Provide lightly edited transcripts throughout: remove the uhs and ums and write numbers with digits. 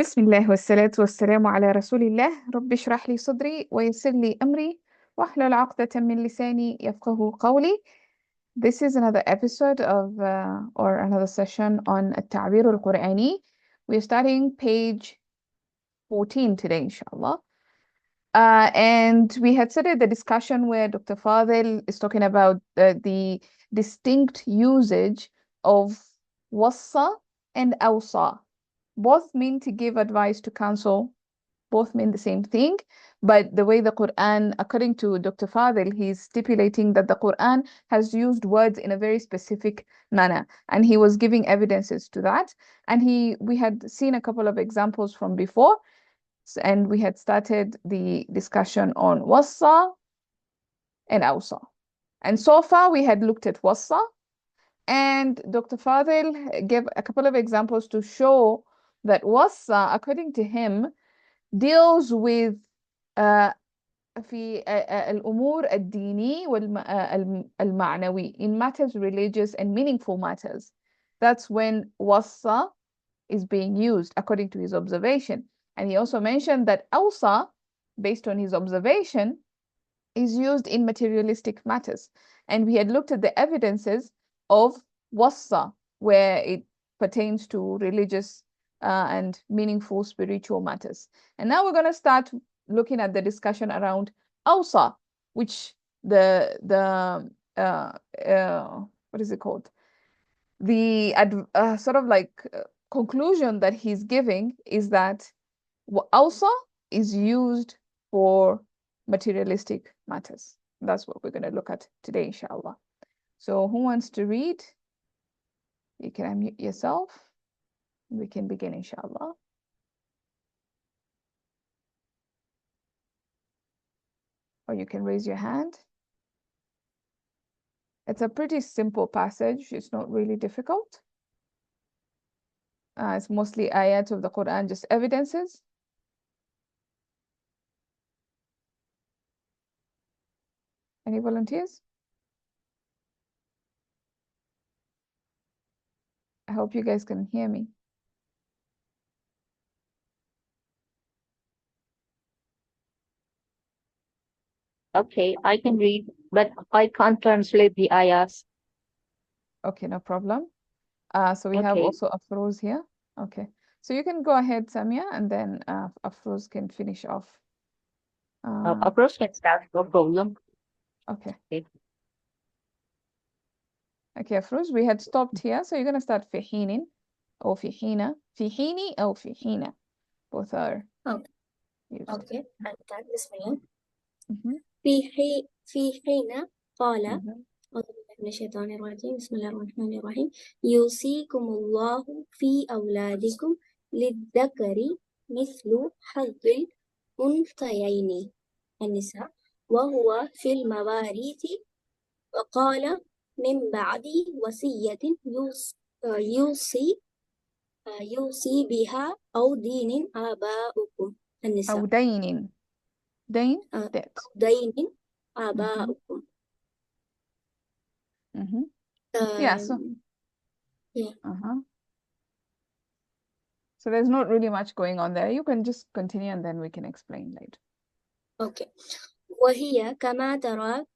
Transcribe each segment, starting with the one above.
بسم الله والصلاة والسلام على رسول الله رب اشرح لي صدري ويسر لي أمري واحلل عقدة من لساني يفقه قولي. This is another episode of or another session on التعبير القرآني. We're starting page 14 today, inshallah. And we had started the discussion where Dr. Fadil is talking about the distinct usage of wassa and awsa. Both mean to give advice, to counsel. Both mean the same thing. But the way the Quran, according to Dr. Fadil, he's stipulating that the Quran has used words in a very specific manner. And he was giving evidences to that. And we had seen a couple of examples from before. And we had started the discussion on wassa and awsa. And so far we had looked at wassa, and Dr. Fadil gave a couple of examples to show that wassa, according to him, deals with في الأمور الديني والمعنوي, in matters religious and meaningful matters. That's when wassa is being used according to his observation. And he also mentioned that awsa, based on his observation, is used in materialistic matters. And we had looked at the evidences of wassa, where it pertains to religious and meaningful spiritual matters. And now we're going to start looking at the discussion around awsa, which what is it called? The sort of like conclusion that he's giving is that awsa is used for materialistic matters. That's what we're going to look at today, inshallah. So who wants to read? You can unmute yourself. We can begin, inshallah. Or you can raise your hand. It's a pretty simple passage. It's not really difficult. It's mostly ayat of the Quran, just evidences. Any volunteers? I hope you guys can hear me. Okay, I can read, but I can't translate the ayahs. Okay, no problem. So we have Okay. also Afroz here. Okay. So you can go ahead, Samia, and then Afroz can finish off. Approach can start, no problem. Okay. Okay. Okay, Afroz, we had stopped here. So you're going to start في حين or في حين. في حين أو في حين. Both are Okay. used. Okay. I'll start. Bismillah. Mhm. في حين قال Mhm. أعوذ بالله من الشيطان الرجيم بسم الله الرحمن الرحيم يوصيكم الله في أولادكم للذكر مثل حظ الأنثيين النساء وهو في المواريث وقال من بعد وصية يوصي بها أو دين آباؤكم النساء أو دين. دين أو debt. دين آباؤكم. Mhm. Yeah, so Yeah. So there's not really much going on there. You can just continue and then we can explain later. Okay. وهي كما ترى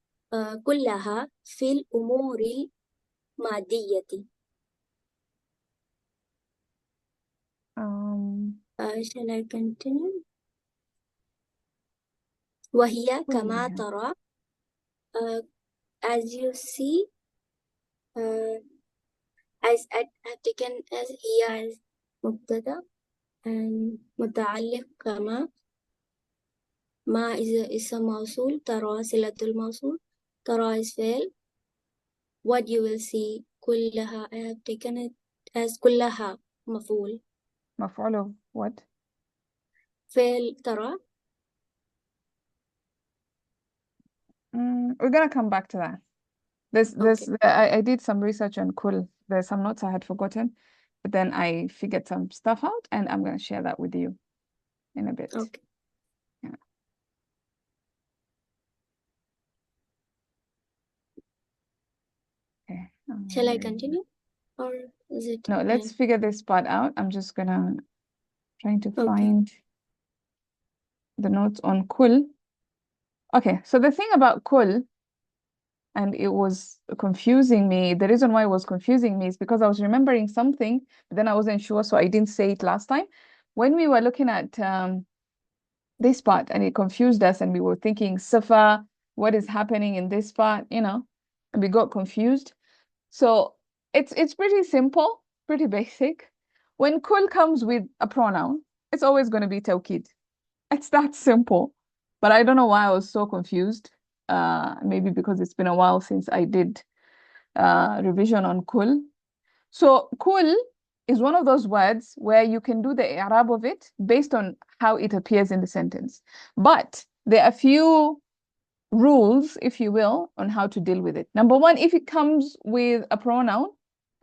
كلها في الأمور المادية. Shall I continue? وهي كما ترى as you see as I've taken as هي as مبتدأ and متعلق كما ما is اسم موصول ترى صلة الموصول ترى is فعل. What you will see كلها I have taken it as كلها مفعول. مفعول of what? فعل ترى. We're gonna come back to that. I did some research on kul. There's some notes I had forgotten, but then I figured some stuff out and I'm gonna share that with you in a bit. Okay. Yeah. Okay. Shall I continue or is it? No, let's figure this part out. I'm just gonna Trying to Okay. find the notes on kul. Okay, so the thing about kul, and it was confusing me. The reason why it was confusing me is because I was remembering something, but then I wasn't sure, so I didn't say it last time. When we were looking at this part, and it confused us, and we were thinking, Safa, what is happening in this part, you know, and we got confused. So it's pretty simple, pretty basic. When kul comes with a pronoun, it's always going to be tawkid. It's that simple. But I don't know why I was so confused. Maybe because it's been a while since I did revision on kul. So kul is one of those words where you can do the i'rab of it based on how it appears in the sentence. But there are a few rules, if you will, on how to deal with it. Number one, if it comes with a pronoun,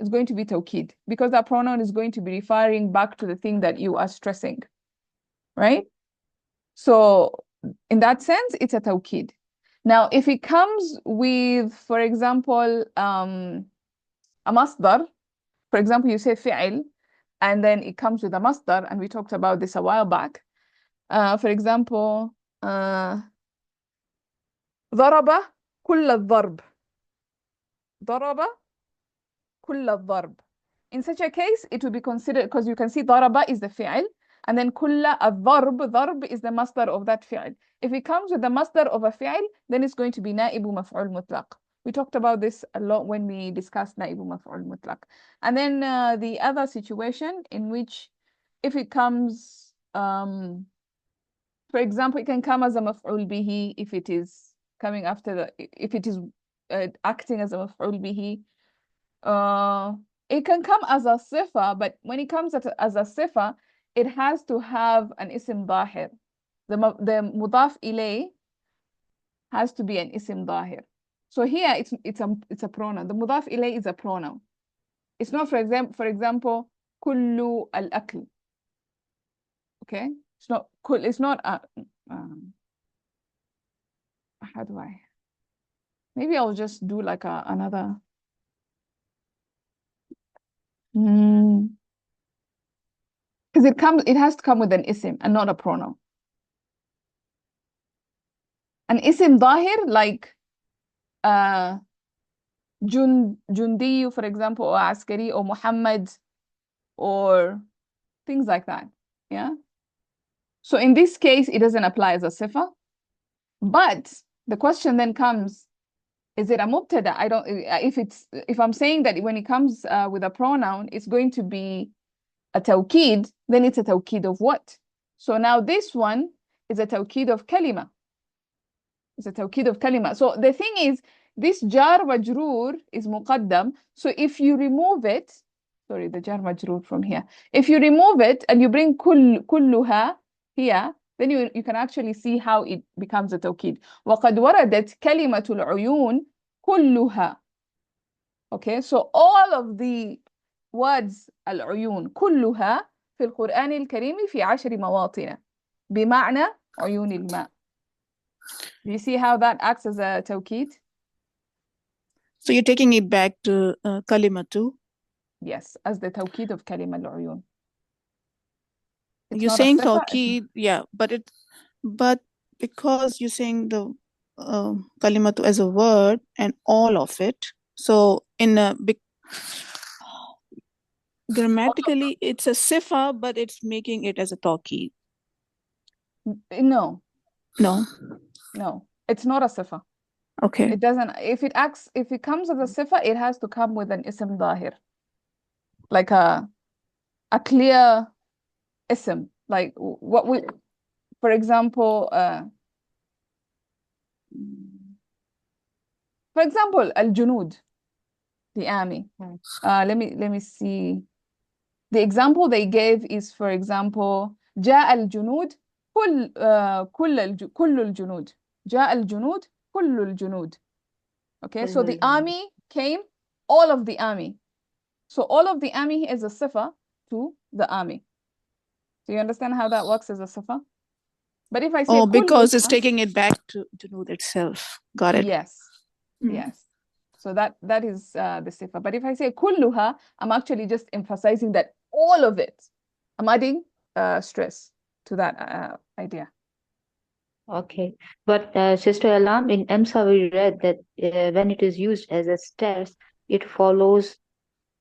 it's going to be tawkid, because that pronoun is going to be referring back to the thing that you are stressing, right? So in that sense, it's a tawkid. Now, if it comes with, for example, a masdar, for example, you say fi'l, and then it comes with a masdar, and we talked about this a while back. For example, ضرب كل الضرب. ضرب كل الضرب. In such a case, it will be considered, because you can see ضرب is the fi'l, and then كل الضرب, ضرب is the masdar of that fi'l. If it comes with the masdar of a fi'l, then it's going to be نائب مفعول مطلق. We talked about this a lot when we discussed نائب مفعول مطلق. And then the other situation in which if it comes, for example, it can come as a مفعول به if it is coming after if it is acting as a مفعول به. It can come as a sifa, but when it comes as a sifa, it has to have an isim dahir. The mudaf ilay has to be an isim dahir. So here it's a pronoun. The mudaf ilay is a pronoun. It's not, for example, kullu al-akl. Okay? It's not how do I? Maybe I'll just do like another. Because it has to come with an isim and not a pronoun. An isim dahir, like Jundiyu, for example, or Askari, or Muhammad, or things like that. Yeah. So in this case, it doesn't apply as a sifa. But the question then comes, is it a mubtada? I don't. If I'm saying that when it comes with a pronoun, it's going to be a tawkid, then it's a tawkid of what? So now this one is a tawkid of kalima. It's a tawkid of kalima. So the thing is, this jar majroor is muqaddam. So if you remove it, sorry, the jar majroor from here. If you remove it and you bring kulluha here, then you can actually see how it becomes a tawkid. وَقَدْ وَرَدَتْ كَلِمَةُ الْعُيُونِ كُلُّهَا. Okay, so all of the words العيون كلها في القرآن الكريم في 10 مواطن بمعنى عيون الماء. Do you see how that acts as a tawkid? So you're taking it back to kalimatu. Yes, as the tawkid of kalima al-uyun. You're saying tawkid, yeah, but because you're saying the kalimatu as a word and all of it, so in a grammatically it's a sifa, but it's making it as a tawkid. No, it's not a sifa. Okay. It doesn't. If it comes as a sifa, it has to come with an ism dahir, like a clear ism, like what we, for example, al-junud, the army. Let me see. The example they gave is, for example, جاء الجنود كل الجنود. جاء الجنود كل الجنود. Okay, so the army came, all of the army. So all of the army is a sifa to the army. Do you understand how that works as a sifa? But if I say because it's taking it back to junud itself. Got it. Yes. Yes. So that is the sifa. But if I say kulluha, I'm actually just emphasizing that all of it. I'm adding stress to that idea. Okay, but Sister Alam, in EMSA we read that when it is used as a stress, it follows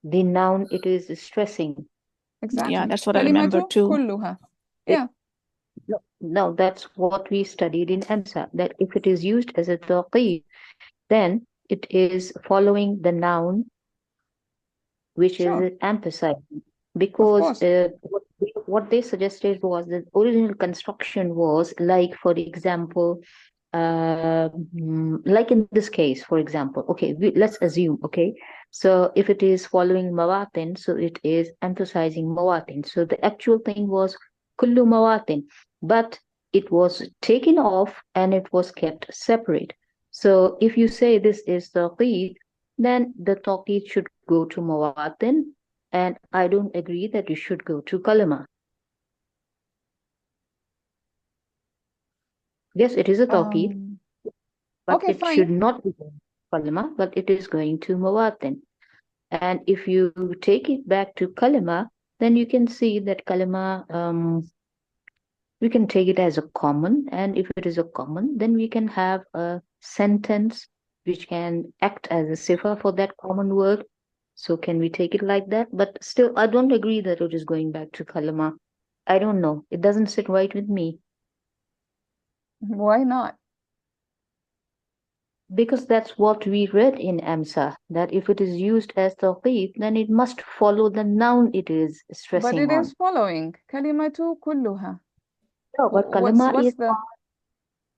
the noun it is stressing. Exactly. Yeah, that's what I remember كلمة too. كلها. Yeah. No, that's what we studied in EMSA, that if it is used as a taqid, then it is following the noun which Sure. is emphasizing. Of Because course. what they suggested was that original construction was like, for example, like in this case, for example, okay, let's assume, okay, so if it is following mawatin, so it is emphasizing mawatin. So the actual thing was kullu mawatin, but it was taken off and it was kept separate. So if you say this is taqid, then the taqid should go to mawatin, and I don't agree that you should go to kalima. Yes, it is a taqid, but Okay, it fine. should not be going to kalima, but it is going to mawatin. And if you take it back to kalima, then you can see that kalima, we can take it as a common, and if it is a common, then we can have a sentence which can act as a sifa for that common word. So can we take it like that? But still, I don't agree that it is going back to kalima. I don't know. It doesn't sit right with me. Why not? Because that's what we read in EMSA, that if it is used as tawqid, then it must follow the noun it is But stressing it on. is following كلمة كلها. No, but What's kalima is the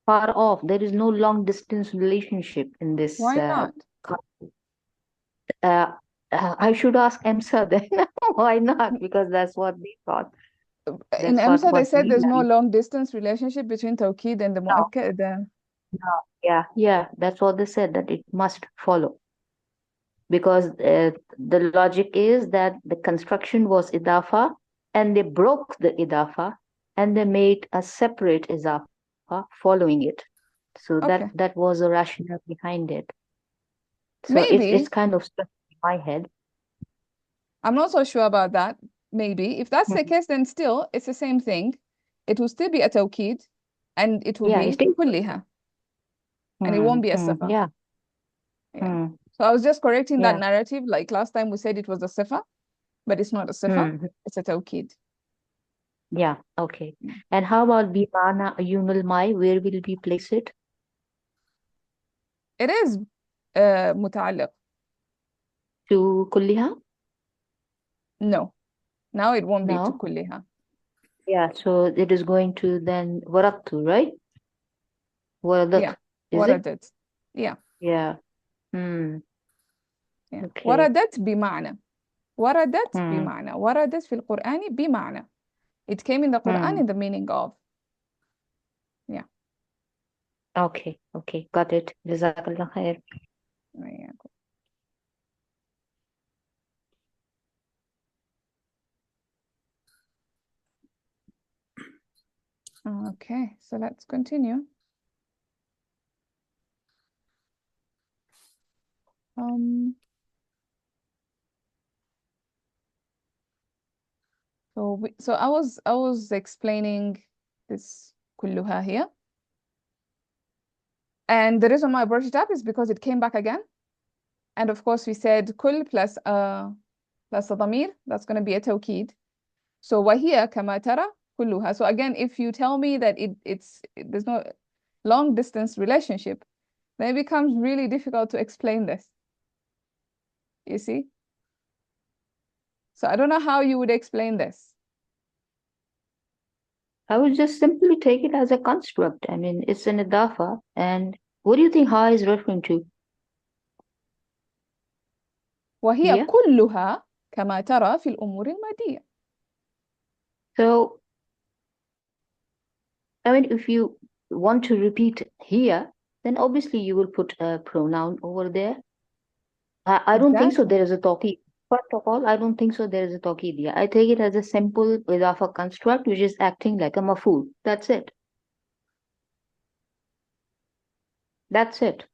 far off. There is no long distance relationship in this. why not? I should ask EMSA then. Why not? Because that's what they thought. In That's EMSA they what said we there's no learned. long distance relationship between tawkid and the No, muakkad. no, yeah, that's what they said, that it must follow. Because the logic is that the construction was idafa, and they broke the idafa, and they made a separate idafa following it. So Okay. that was a rationale behind it. So Maybe. it's kind of stuck in my head. I'm not so sure about that. Maybe. If that's the Mhm. case, then still it's the same thing. It will still be a tawkid and it will Yeah, be it is. kulliha. And it won't be a Mm, sifa. yeah. Yeah. Mm, So I was just correcting that yeah. narrative. Like last time we said it was a sifa, but it's not a sifa. Mm, It's a tawkid. yeah. Okay. Yeah. And how about bimana yunul mai? Where will we place it? It is متعلق. To kulliha? No. Now it won't be to No. kulliha. Yeah. So it is going to then warattu, right? Waradat, Yeah. is it? وردت. Yeah. Yeah. Hmm. Yeah. Okay. وردت بمعنى. وردت Hmm. بمعنى. وردت في القرآن بمعنى. It came in the Quran Hmm. in the meaning of. Yeah. Okay. Okay. Got it. Jazakallah khair. Yeah. Okay, so let's continue. So I was explaining this kulluha here. And the reason why I brought it up is because it came back again. And of course we said kul plus a damir, that's going to be a tawkid. So وهي كما ترى كلها. So again, if you tell me that there's no long distance relationship, then it becomes really difficult to explain this. You see? So I don't know how you would explain this. I would just simply take it as a construct. I mean, it's an idafa. And what do you think Ha is referring to? وهي Yeah. كلها كما ترى في الأمور المادية. So, I mean, if you want to repeat here, then obviously you will put a pronoun over there. I don't think so. Exactly. There is a tawqid. First of all, I don't think so. There is a tawqid here. I take it as a simple idafa construct, which is acting like a maf'ul. That's it. That's it.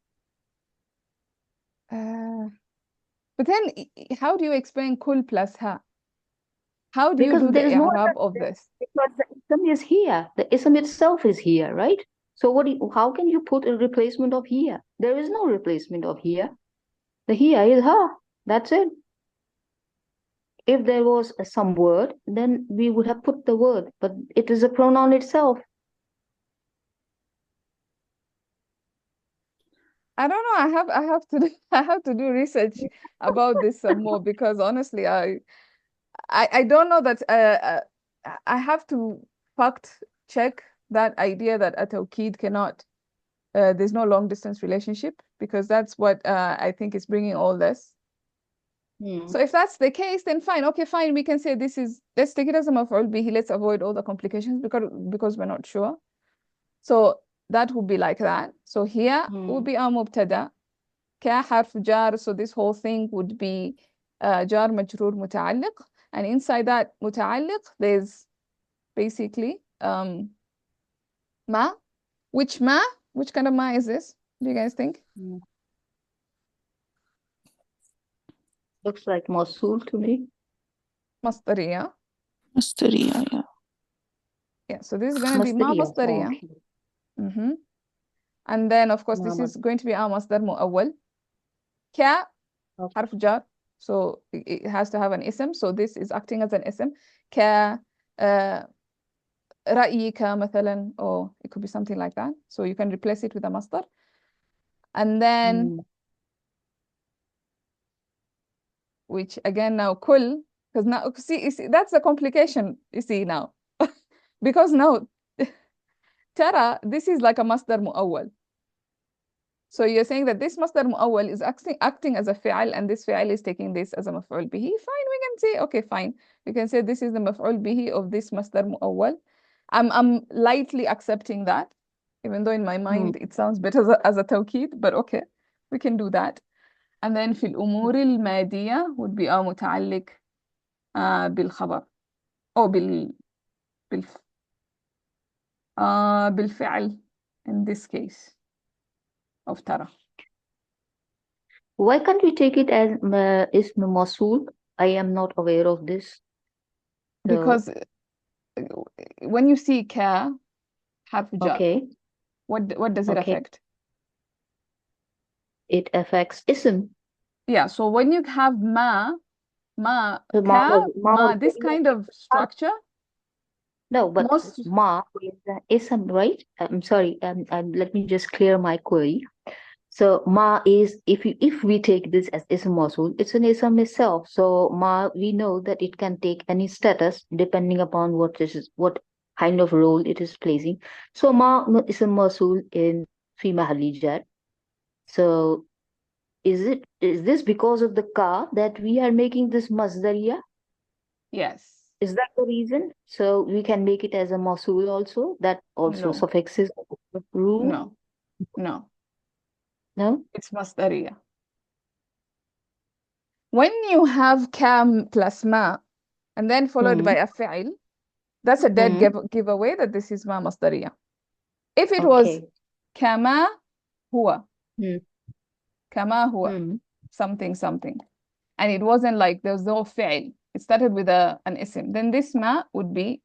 But then how do you explain kul plus ha? How do you Because do there the is no i'rab other of this? because the ism is here. The ism itself is here, right? So how can you put a replacement of here? There is no replacement of here. The here is ha. That's it. If there was some word, then we would have put the word, but it is a pronoun itself. I don't know. I have to I have to do research about this some more, because honestly, I don't know that I have to fact check that idea that a tawkid cannot there's no long distance relationship, because that's what I think is bringing all this. So if that's the case, then fine. Okay, fine. We can say this is, let's take it as a maf'ul bihi. Let's avoid all the complications because we're not sure. So that would be like that. So here would be our mubtada. Ka harf jar. So this whole thing would be jar majroor muta'alliq. And inside that muta'alliq, there's basically ma. Which kind of ma is this? Do you guys think? Looks like Mosul to me. Masdariya. Masdariya, yeah. Yeah, so this is going to be ma masdariya. Okay. And then, of course, Ma this is going to be our masdar mu'awwal. Ka, harf jar. So it has to have an ism. So this is acting as an ism. Ka, ra'yika, mathalan, or it could be something like that. So you can replace it with a masdar. And then, which again now kul, because now, you see, that's the complication, you see now. Because now, tara, this is like a masdar mu'awwal. So you're saying that this masdar mu'awwal is acting as a fi'al, and this fi'al is taking this as a maf'ul bihi. Fine, we can say, okay, fine. We can say this is the maf'ul bihi of this masdar mu'awwal. I'm lightly accepting that, even though in my mind it sounds better as a tawkid, but okay, we can do that. And then في الأمور المادية would be متعلق بالخبر أو بالفعل in this case of ترى. Why can't we take it as ism Mosul? I am not aware of this. Because when you see ka, harf jar, Okay. what does it affect? It affects ism. Yeah, so when you have ma, ka, this kind of structure. No, but ma is the ism, right? I'm sorry. Let me just clear my query. So ma is, if we take this as ism Mosul, it's an ism itself. So ma, we know that it can take any status depending upon what kind of role it is placing. So ma ism Mosul in fi mahalli jar. So is this because of the ka that we are making this masdariya? Yes. Is that the reason? So we can make it as a Mosul also, that also No. suffixes rule? No. No? It's masdariya. When you have kam plus ma, and then followed by a fi'il, that's a dead giveaway that this is ma masdariya. If it was kama huwa, kama huwa, something, and it wasn't like there was no fi'il, it started with an ism, then this ma would be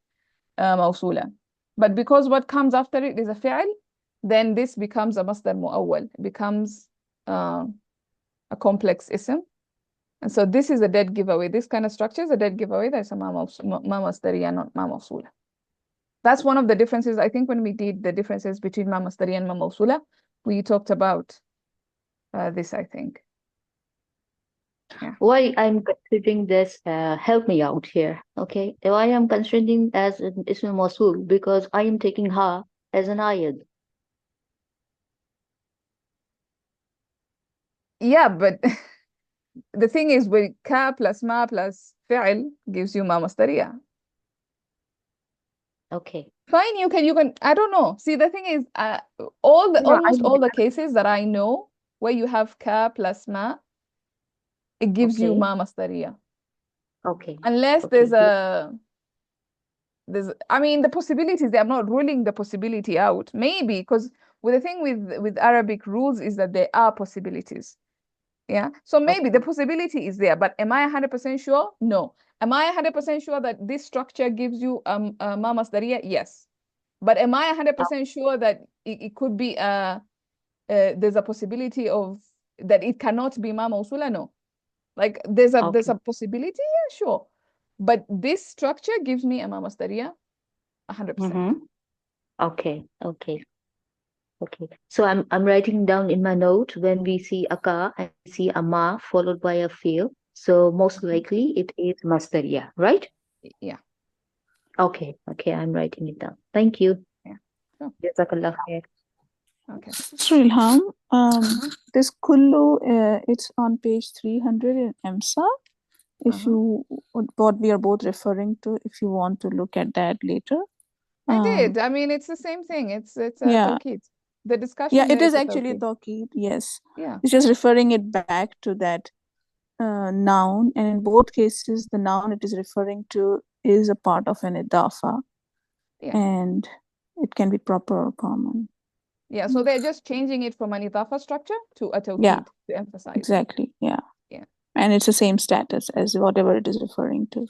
mawsula. But because what comes after it is a fi'il, then this becomes a masdar mu'awwal. It becomes a complex ism. And so this is a dead giveaway. This kind of structure is a dead giveaway. That's a ma masdariya, not ma mawsula. That's one of the differences. I think when we did the differences between ma masdariya and ma mawsula, we talked about this, I think. Yeah. Why I'm considering this, help me out here, okay? Why I'm considering as an ism Mosul, because I am taking ha as an ayad. Yeah, but the thing is, with ka plus ma plus fi'il gives you ma masdariya. Okay. Fine, you can, I don't know. See, the thing is, almost all the cases that I know where you have ka plus ma, it gives you ma masdariya. Okay. Unless I mean, the possibilities, I'm not ruling the possibility out. Maybe, because the thing with Arabic rules is that there are possibilities. Yeah. So maybe the Okay. possibility is there, but am I 100% sure? No. Am I 100% sure that this structure gives you ma masdariya? Yes. But am I 100% sure that it could be there's a possibility of that it cannot be ma mawsula? No. Like there's Okay. a possibility, yeah, sure. But this structure gives me a ma masdariya 100%. Mm-hmm. Okay. Okay. Okay. So I'm writing down in my note when we see a ka and we see a ma followed by a fi'l. So most likely it is masdariya, right? Yeah. Okay. Okay. I'm writing it down. Thank you. Yeah. Sure. Jazakallah khair. Okay. So Ilham, this kullu, it's on page 300 in EMSA. If you, what we are both referring to, if you want to look at that later. I did. I mean, it's the same thing. It's a Yeah. tawqid. The Yeah, discussion it there is is a actually tawqid. tawqid, yes. Yeah. It's just referring it back to that noun, and in both cases, the noun it is referring to is a part of an idafa, Yeah. and it can be proper or common. Yeah. So they're just changing it from an idafa structure to a Yeah, tawqid to emphasize it. exactly. Yeah. Yeah. And it's the same status as whatever it is referring to.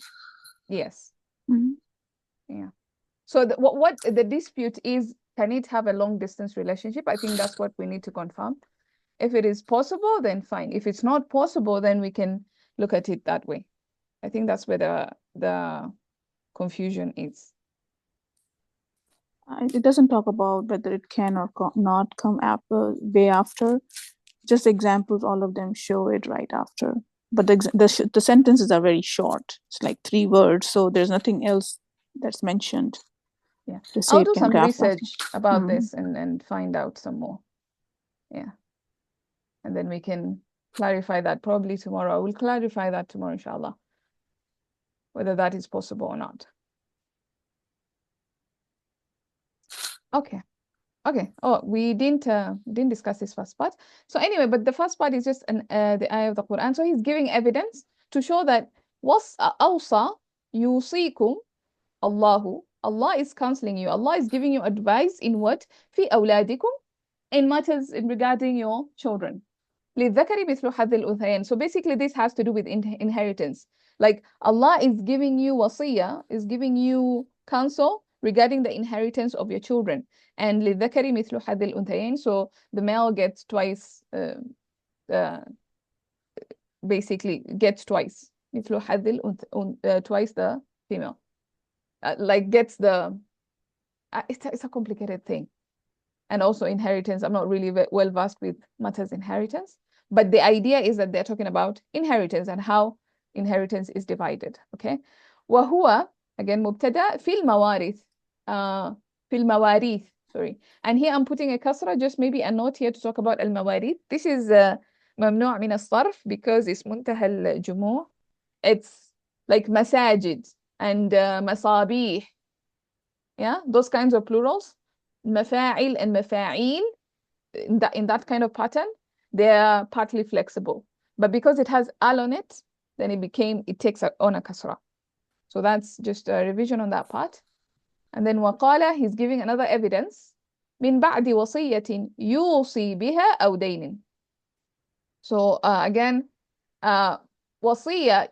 Yes. Mhm. Yeah. So what the dispute is, can it have a long distance relationship? I think that's what we need to confirm. If it is possible, then fine. If it's not possible, then we can look at it that way. I think that's where the confusion is. It doesn't talk about whether it can or not come way after. Just examples, all of them show it right after. But the sentences are very short. It's like 3 words, so there's nothing else that's mentioned. Yeah. To say I'll it do can some go after. research about this and find out some more. Yeah. And then we can clarify that probably tomorrow. I will clarify that tomorrow, inshallah, whether that is possible or not. Okay. Okay. Oh, we didn't discuss this first part. So anyway, but the first part is just the ayah of the Quran. So he's giving evidence to show that was awsa yusikum Allahu. Allah is counseling you. Allah is giving you advice in what? Fi awladikum, in matters in regarding your children. لِلذَّكَرِ مِثْلُ حَظِّ الْأُنْثَيَيْنِ. So basically this has to do with inheritance. Like Allah is giving you wasiyah, is giving you counsel regarding the inheritance of your children. And لِلذَّكَرِ مِثْلُ حَظِّ الْأُنْثَيَيْنِ. So the male gets twice, basically gets twice. مِثْلُ حَظِّ twice the female. Like gets the, it's a complicated thing. And also inheritance, I'm not really well versed with matters inheritance, but the idea is that they're talking about inheritance and how inheritance is divided. Okay. وهو, again, مبتدا في المواريث, في المواريث, sorry. And here I'm putting a kasra, just maybe a note here to talk about al-mawarith. This is ممنوع من الصرف because it's منتهى الجموع. It's like masajid and masabih. Yeah, those kinds of plurals. Mafa'il and mafa'il, in that kind of pattern, they are partly flexible. But because it has al on it, then it takes on a kasra. So that's just a revision on that part. And then waqala, he's giving another evidence. من بعد وصية يوصي بها أو دين. So again, wasiya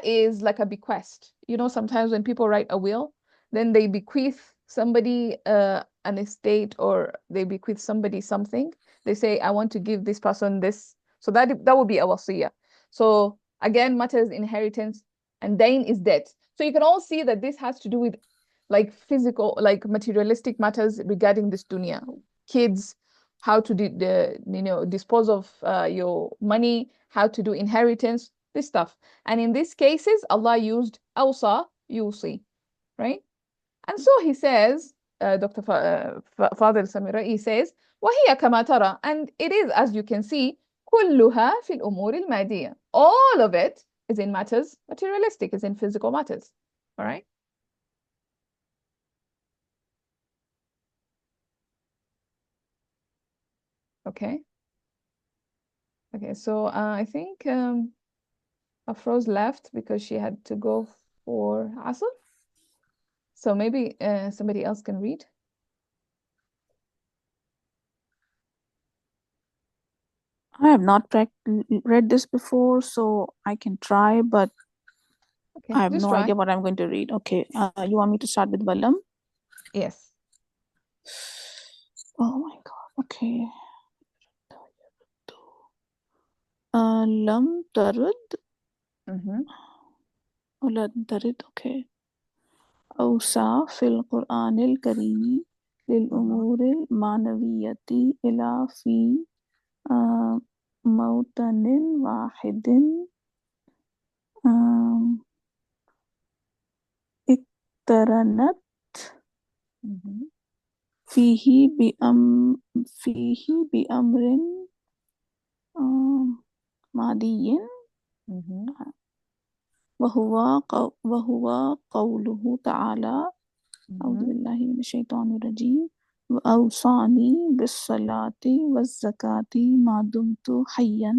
is like a bequest. You know, sometimes when people write a will, then they bequeath somebody an estate, or they bequeath somebody something. They say, I want to give this person this. So that would be a wasiya. So again, matters inheritance, and dain is debt. So you can all see that this has to do with like physical, like materialistic matters regarding this dunya. Kids, how to dispose of your money, how to do inheritance, this stuff. And in these cases, Allah used awsa, yusi, right? And so he says, Dr. Fadil Samira, he says, وَهِيَ كَمَا تَرَى, and it is, as you can see, كُلُّهَا فِي الْأُمُورِ الْمَادِيَةِ. All of it is in matters materialistic, is in physical matters, all right? Okay. Okay, so I think Afroz left because she had to go for Asr. So maybe somebody else can read. I have not read this before, so I can try, but Okay, I have just no try. idea what I'm going to read. Okay, you want me to start with Walam? Yes. Oh my God. Okay. Lam tarud, Mm-hmm. lam tarid. Okay. أوصى في القرآن الكريم للأمور المعنوية إلى في موطن واحد اقترنت Mm-hmm. فيه بأمر ماضي Mm-hmm. وهو قوله تعالى أعوذ Mm-hmm. بالله من الشيطان الرجيم وأوصاني بالصلاة والزكاة ما دمت حيا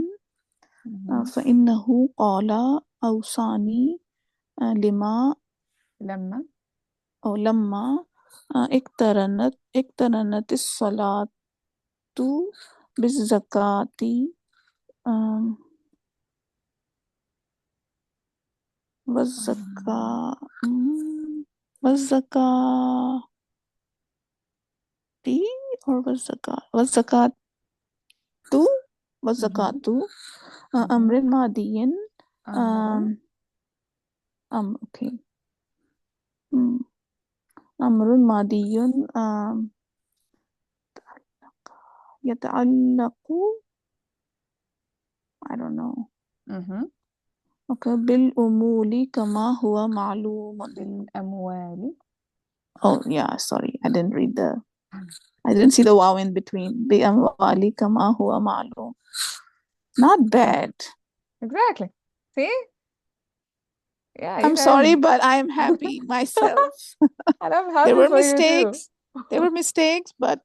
Mm-hmm. فإنه قال أوصاني لما لما أو لما اقترنت الصلاة بالزكاة والزكاة والزكاة or والزكاة والزكاة أمر ماضي أمر okay أمر ماضي يتعلق I don't know Mm-hmm. okay بالأمور كما هو معلوم بالأموال. oh yeah sorry I didn't see the wow in between بأموال كما هو معلوم not bad Exactly. See? Yeah, you I'm guys. sorry but I am happy myself And I'm there happy were for you too. mistakes but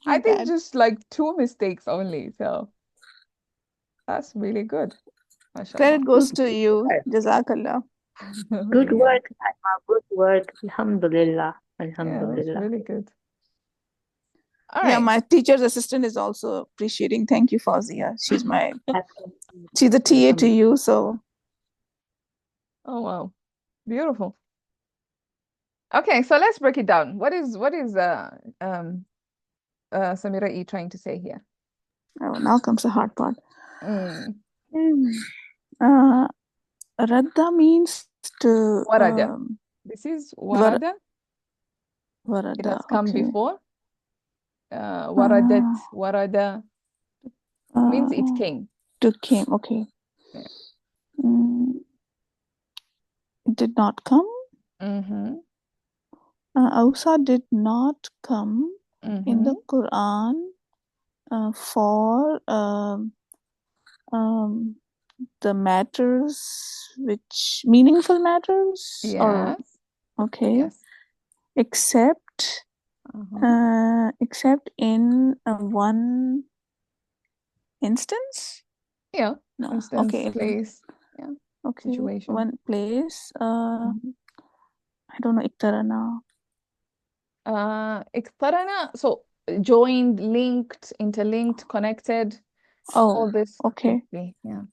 I not think bad. just like 2 mistakes only, so that's really good. MashaAllah. Credit goes to you. Jazakallah. Good Yeah. work, Naima. Good work. Alhamdulillah. Yeah, that's Alhamdulillah. really good. All Yeah, right. my teacher's assistant is also appreciating. Thank you, Fawzia. She's Absolutely. she's a TA to you, so Oh wow. Beautiful. Okay, so let's break it down. What is Samira E trying to say here? oh, now comes the hard part. Mm. Radda means to Warada. This is warada. It warada. has come Okay. before. Waradat, warada means it came. It came. Okay. Yeah. It did not come. Mm-hmm. Ausa did not come in the Mm-hmm. Quran for the matters which meaningful matters or Yes. okay Yes. except except in one instance Yeah. no Instance, okay place. Yeah. okay Situation. one place Mhm. I don't know iktarana اقترن, so joined, linked, interlinked, connected, all this okay could be, yeah.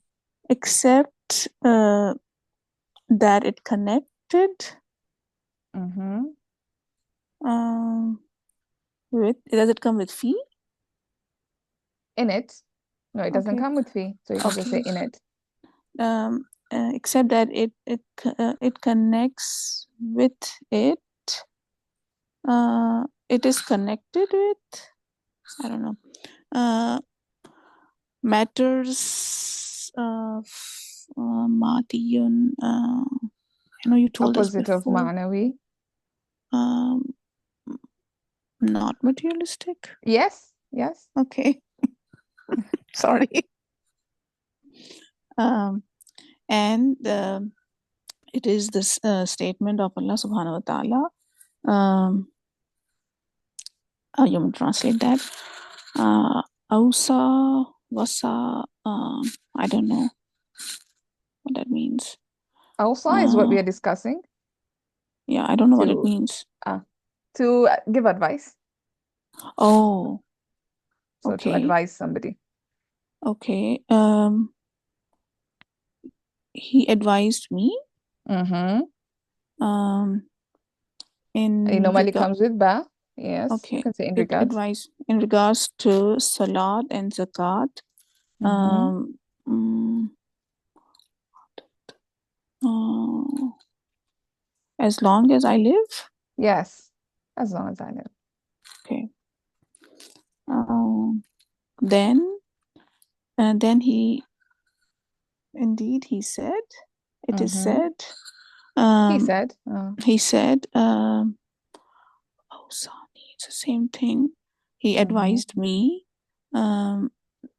except that it connected with does it come with fee In it. No, it doesn't Okay. come with fee, so you can just say Okay. in it. Except that it connects with it. It is connected with. I don't know. Matters of Matiyun. I know you told us Opposite of before. ma'nawi. Not materialistic. Yes, yes. Okay. Sorry. And it is this statement of Allah subhanahu wa ta'ala. You may translate that. Ausa, wasa, I don't know what that means. Awsa is what we are discussing. Yeah, I don't know what it means. To give advice. Oh, So okay. to advise somebody. Okay. He advised me Mm-hmm. in It normally regard. comes with ba. Yes, you Okay. can say in It regards. advised in regards to salat and zakat. Mhm. As long as I live. Yes, as long as I live. Okay. Then he said, it is Mhm. said, He said, he said, oh, Sani, it's the same thing. He Mhm. advised me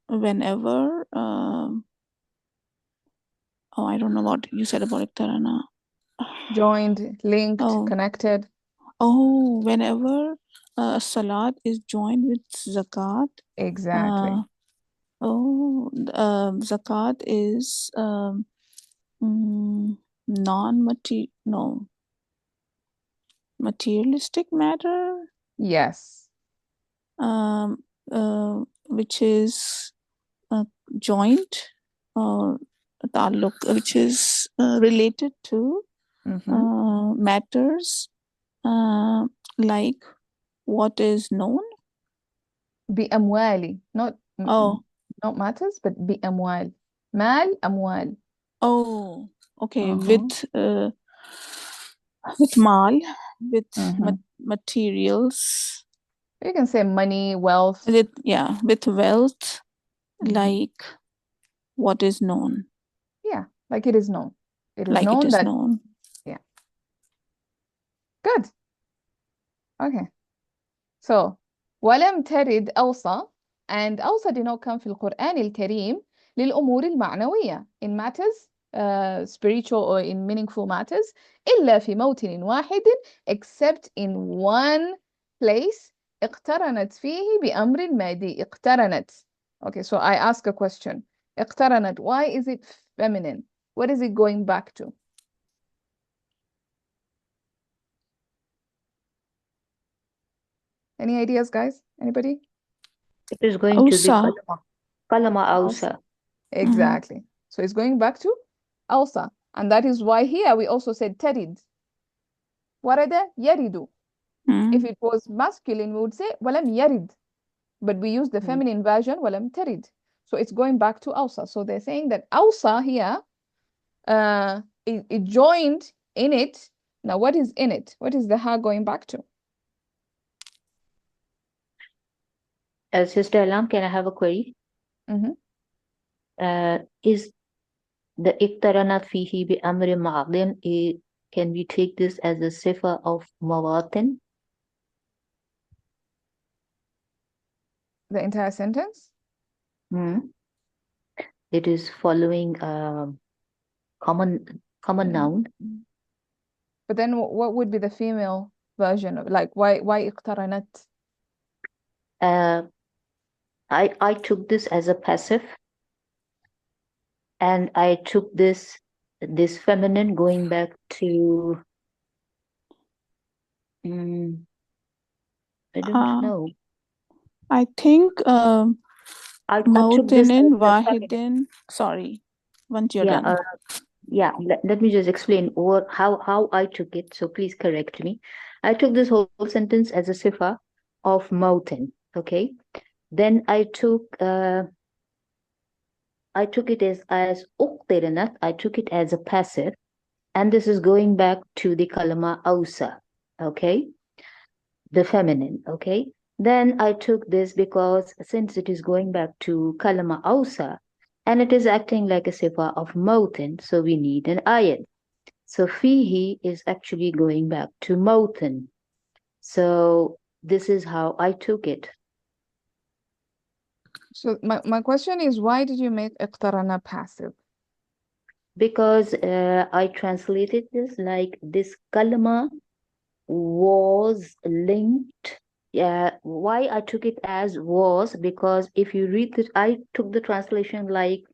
whenever, I don't know what you said about Iktarana. Joined, linked, connected. Whenever salat is joined with zakat. Exactly. Zakat is materialistic matter. Yes. Which is joint or ta'alluq, which is related to matters like what is known. بأموالي, not matters, but بأموال. مال أموال. Oh, okay. With mal, with materials. You can say money, wealth. With wealth, like what is known. Yeah, like it is known. It is like known it is that. known. Yeah. Good. Okay. So, ولم ترد أوصى, and أوصى did not come في القرآن الكريم للأمور المعنوية, in matters spiritual or in meaningful matters, إلا في موطن واحد, except in one place, اقترنت فيه بأمر مادي. اقترنت. Okay, so I ask a question. اقترنت, why is it feminine? What is it going back to? Any ideas, guys? Anybody? It is going to be kalama. Kalama awsa. Exactly. So it's going back to awsa. And that is why here we also said tarid. Warada yaridu. If it was masculine, we would say walam yarid. But we use the feminine version, walam tarid. So it's going back to awsa. So they're saying that awsa here, it joined in it. Now, what is in it? What is the ha going back to? Sister Alam, can I have a query? Is the iqtaranat fihi bi amri ma'adin, can we take this as a sifa of mawatin? The entire sentence? It is following common noun. But then what would be the female version of, like, why iqtaranat? I took this as a passive, and I took this feminine going back to I don't know. I think I took this wahidin. Sorry, once you're done. Let me just explain how I took it. So please correct me. I took this whole sentence as a sifa of mautin. Okay. Then I took it as uqtiranat. I took it as a passive, and this is going back to the kalama ausa. Okay. The feminine. Okay. Then I took this because since it is going back to kalama ausa, and it is acting like a sifa of mautin, so we need an ayat. So fihi is actually going back to mautin. So this is how I took it. So my question is, why did you make iqtarana passive? Because I translated this like this kalma was linked. Why I took it as was, because if you read it, I took the translation like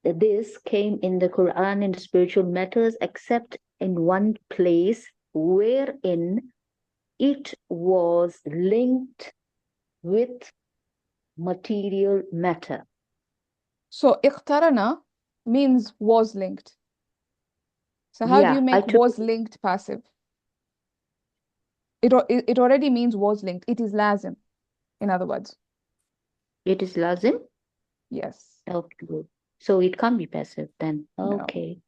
this came in the Quran in spiritual matters, except in one place wherein it was linked with material matter. So اقترن means was linked. So how do you Yeah, I make took was linked passive? It already means was linked. It is lazim, in other words. it is lazim. Yes. Okay. So it can't be passive then. No. Okay.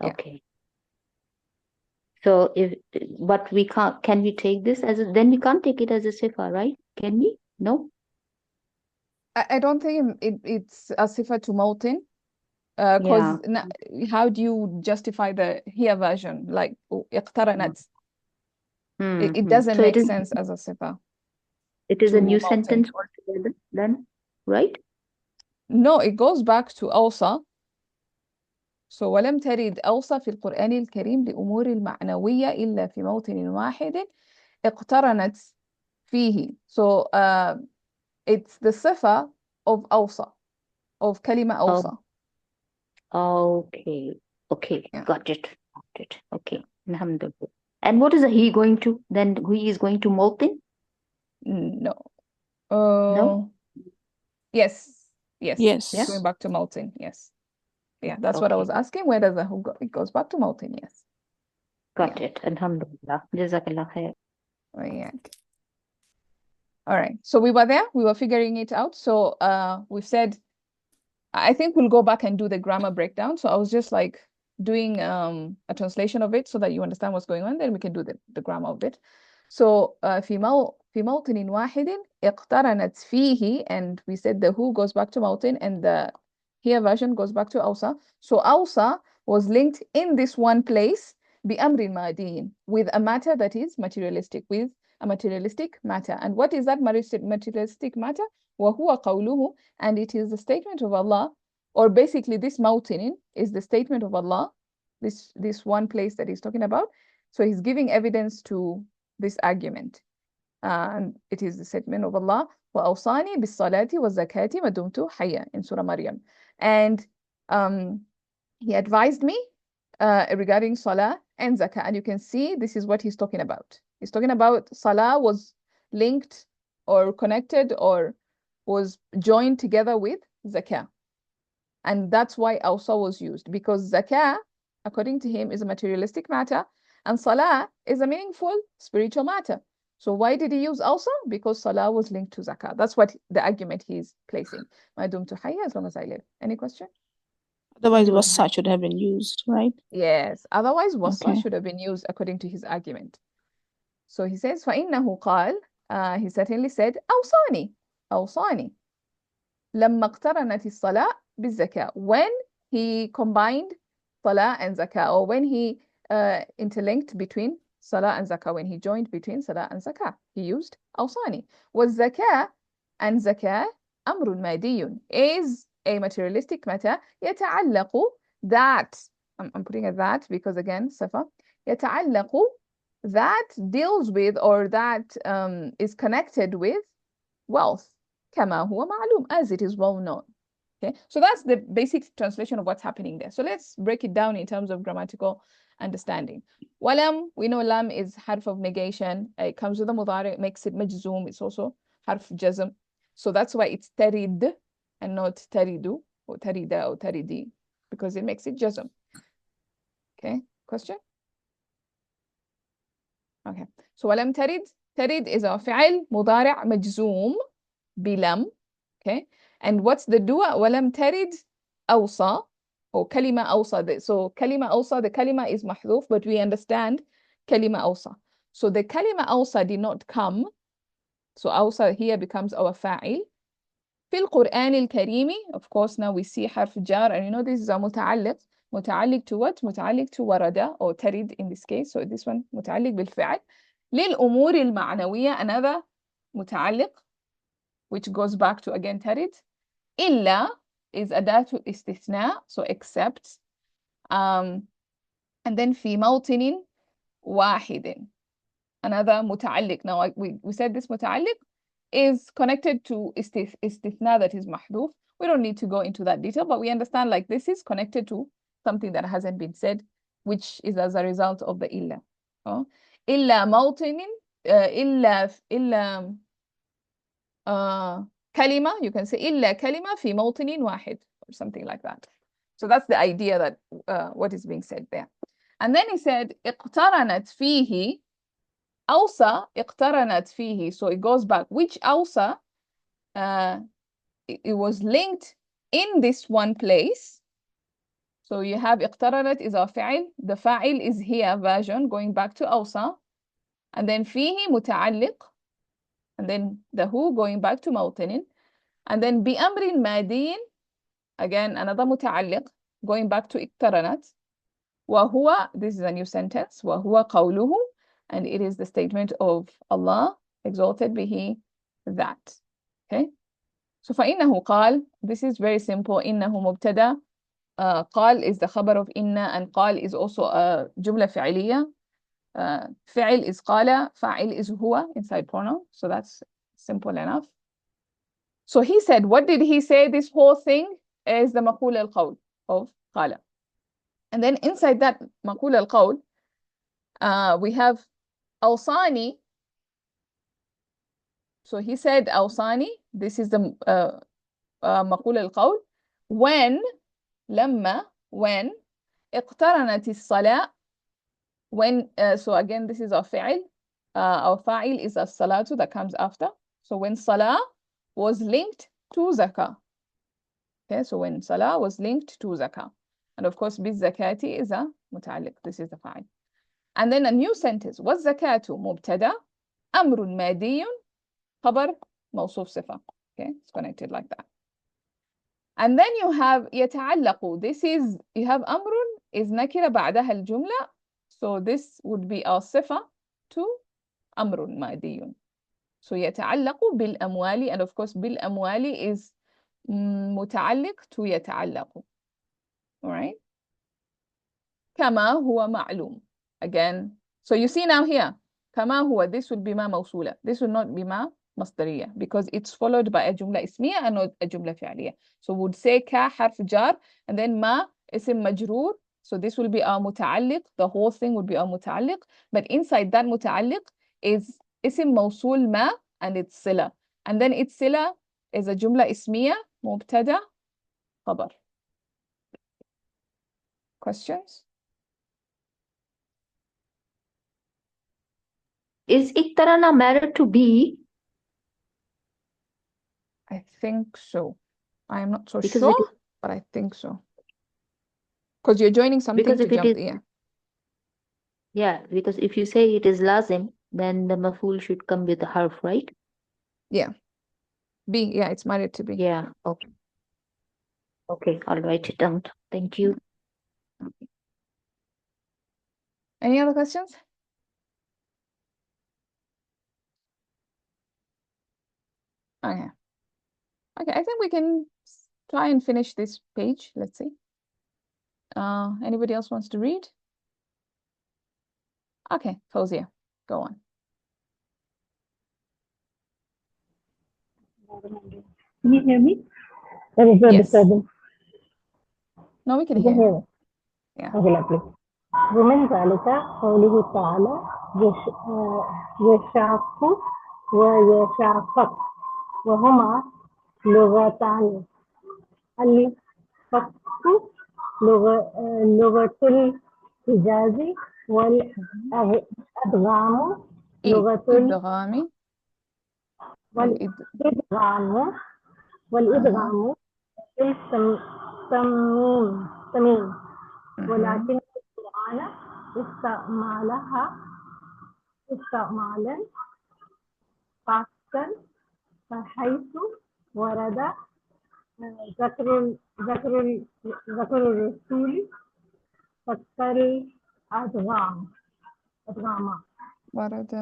Yeah. Okay. So but we can't, can we take this as a, then we can't take it as a sifa, right? Can we? No? I don't think it's a sifa to Mawtin. Yeah. Because how do you justify the here version? Like اقترنت. It doesn't So make it is, sense as a sifa it is to a new Mawtin. sentence altogether then, right? No, it goes back to أوصى. So ولم ترد أوصى في القرآن الكريم لأمور المعنوية إلا في موطن واحد اقترنت فيه. So it's the sifa of أوصى, of كلمة أوصى. Okay. Okay. Yeah. Got it. Okay. Alhamdulillah. And what is a he going to? Then he is going to Molten? No. No? Yes. Yes. Yes. It's going back to Molten. Yes. Yeah, that's what I Okay. was asking. Where does the who go? It goes back to Molten. Yes. Got it. Alhamdulillah. Jazakallah khair. Oh, yeah. All right. So we were there. We were figuring it out. So we've said, I think we'll go back and do the grammar breakdown. So I was just like doing a translation of it so that you understand what's going on. Then we can do the grammar of it. So في موطن واحد اقترنت فيه, and we said the who goes back to موطن and the here version goes back to أوصى. So أوصى was linked in this one place بأمر مادي, with a matter that is materialistic, with a materialistic matter. And what is that materialistic matter? وهو قوله, and it is the statement of Allah, or basically this موطن is the statement of Allah, this one place that he's talking about. So he's giving evidence to this argument. And it is the statement of Allah, وَأَوْصَانِي بِالصَّلَاةِ وَالزَّكَاةِ مَا دُمْتُ حَيًّا, in Surah Maryam. And he advised me regarding Salah and Zakah. And you can see this is what he's talking about. He's talking about Salah was linked or connected or was joined together with Zakah. And that's why Awsa was used, because Zakah, according to him, is a materialistic matter, and Salah is a meaningful spiritual matter. So why did he use Awsa? Because Salah was linked to Zakah. That's what the argument he's placing. Ma dumtu hayya, as long as I live. Any question? Otherwise, wasa should have been used, right? Yes. Otherwise, wasa Okay. should have been used according to his argument. So he says, فَإِنَّهُ قال, he certainly said, أوصاني لما اقترنت الصلاة بالزكاة, when he combined Salah and Zakah, or when he interlinked between Salah and Zakah, when he joined between Salah and Zakah, he used أوصاني. والزكاة, and Zakah أمر مادي, is a materialistic matter, يتعلق, that, I'm putting a that because again صفة, يتعلق, that deals with, or that is connected with wealth, كما هو معلوم, as it is well known. Okay, so that's the basic translation of what's happening there. So let's break it down in terms of grammatical understanding. Walam, we know lam is harf of negation. It comes with a mudari, makes it majzoom. It's also harf jazm. So that's why it's tarid and not taridu or tarida or taridi, because it makes it jazm. Okay, question? Okay, so walam tarid is a fi'al mudari' majzoom bilam. Okay, and what's the dua? ولم ترد أوصى, or كلمة أوصى. So كلمة أوصى, the kalima is محذوف, but we understand كلمة أوصى. So the kalima أوصى did not come. So أوصى here becomes our fa'il. في القرآن الكريم, of course now we see حرف جار, and you know this is a متعلق. متعلق to what? متعلق to ورد, or ترد in this case. So this one متعلق بالفعل. للأمور المعنوية, another متعلق, which goes back to again ترد. إلا is أداة استثناء, so except. And then في موطن واحد, another متعلق. Now we said this متعلق is connected to استثناء that is محذوف. We don't need to go into that detail, but we understand like this is connected to something that hasn't been said, which is as a result of the إلا. إلا موطن إلا كلمة, you can say إلا كلمة في موطن واحد or something like that. So that's the idea that what is being said there. And then he said اقترنت فيه أوصى اقترنت فيه. So it goes back. Which أوصى it was linked in this one place. So you have اقترنت is our فعل. The فاعل is here version going back to أوصى. And then فيه متعلق. And then the who going back to موطن. And then بأمر مادي, again another متعلق going back to اقترنت. وهو, this is a new sentence, وهو قوله, and it is the statement of Allah, exalted be He, that. Okay? So فإنه قال, this is very simple. إنه مبتدأ. قال is the خبر of إن, and قال is also a جملة فعلية. فعل is قال, فاعل is هو inside pronoun. So that's simple enough. So he said, what did he say? This whole thing is the مقول القول of قال. And then inside that مقول القول, we have أوصاني. So he said أوصاني. This is the مقول القول. When, لما, when اقترنت الصلاة. When, so again, this is our فعل. Our فاعل is الصلاة that comes after. So when صلاة was linked to zakah. Okay, so when salah was linked to zakah. And of course, بالزكاة is a متعلق. This is the فاعل. And then a new sentence. والزكاة مبتدأ أمر مادي خبر موصوف صفة. Okay, it's connected like that. And then you have يتعلق. This is, you have أمر is نكرة بعدها الجملة. So this would be our صفة to أمر مادي. So يتعلق بالأموال, and of course بالأموال is متعلق to يتعلق. All right. كما هو معلوم. Again. So you see now here. كما هو, this will be ما موصولة. This will not be ما مصدرية because it's followed by a جملة اسمية and not a جملة فعلية. So we would say ك حرف جار and then ما اسم مجرور. So this will be our متعلق. The whole thing would be our متعلق. But inside that متعلق is اسم موصول ما and it's صلة. And then its صلة is a جملة اسمية مبتدأ خبر. Questions? Is Iktarana married to B? I think so. I am not so Because sure, it is, but I think so. Because you're joining something because to if it jump, is, yeah. yeah, because if you say it is lazim, then the maful should come with the harf, right? Yeah. B, yeah, it's married to B. Yeah, okay. Okay, I'll write it down. Thank you. Any other questions? Okay. Okay, I think we can try and finish this page. Let's see. Anybody else wants to read? Okay, Fawzia, go on. Can you hear me? That is a Yes. disturbance. No, we can You hear can you. hear me? Yeah. Okay, lovely. ومن ذلك قوله تعالى يشاق ويشاقق وهما لغتان. الفك لغة الحجاز والأدغام لغة إدغامي والإدغام التميم ولكن القرآن استعمالا خاصا فحيث ورد ذكر الرسول فكر الأدغام ورد